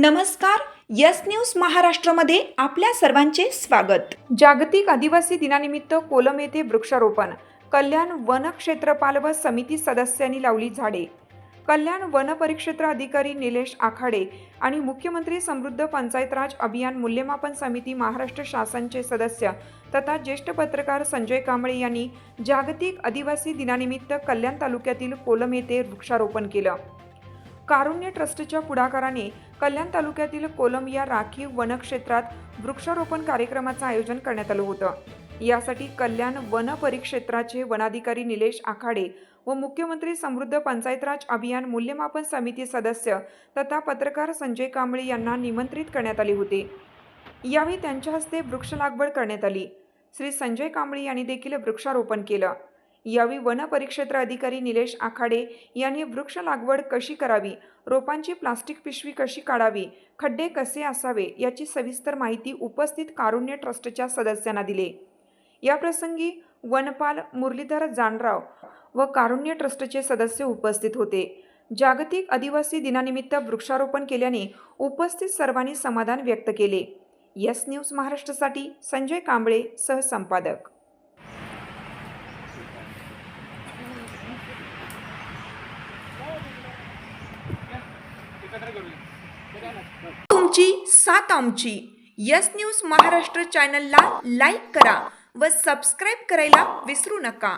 नमस्कार. Yes news महाराष्ट्रामध्ये आपल्या सर्वांचे स्वागत. जागतिक आदिवासी दिनानिमित्त कोलम येथे वृक्षारोपण. कल्याण वन क्षेत्रपाल व समिती सदस्यांनी लावली झाडे. कल्याण वन परिक्षेत्र अधिकारी निलेश आखाडे आणि मुख्यमंत्री समृद्ध पंचायत राज अभियान मूल्यमापन समिती महाराष्ट्र शासनचे सदस्य तथा ज्येष्ठ पत्रकार संजय कांबळे यांनी जागतिक आदिवासी दिनानिमित्त कल्याण तालुक्यातील कोलम येथे वृक्षारोपण केलं. कारुण्य ट्रस्टच्या पुढाकाराने कल्याण तालुक्यातील कोलम या राखीव वनक्षेत्रात वृक्षारोपण कार्यक्रमाचं आयोजन करण्यात आलं होतं. यासाठी कल्याण वन परिक्षेत्राचे वनाधिकारी निलेश आखाडे व मुख्यमंत्री समृद्ध पंचायत राज अभियान मूल्यमापन समिती सदस्य तथा पत्रकार संजय कांबळे यांना निमंत्रित करण्यात आले होते. यावेळी त्यांच्या हस्ते वृक्ष लागवड करण्यात आली. श्री संजय कांबळे यांनी देखील वृक्षारोपण केलं. यावेळी वन परिक्षेत्र अधिकारी निलेश आखाडे यांनी वृक्ष लागवड कशी करावी, रोपांची प्लास्टिक पिशवी कशी काढावी, खड्डे कसे असावे याची सविस्तर माहिती उपस्थित कारुण्य ट्रस्टच्या सदस्यांना दिली. याप्रसंगी वनपाल मुरलीधर जानराव व कारुण्य ट्रस्टचे सदस्य उपस्थित होते. जागतिक आदिवासी दिनानिमित्त वृक्षारोपण केल्याने उपस्थित सर्वांनी समाधान व्यक्त केले. यस न्यूज महाराष्ट्रासाठी संजय कांबळे, सहसंपादक. तुमची साथ आमची. यस न्यूज महाराष्ट्र चॅनलला लाईक करा व सबस्क्राईब करायला विसरू नका.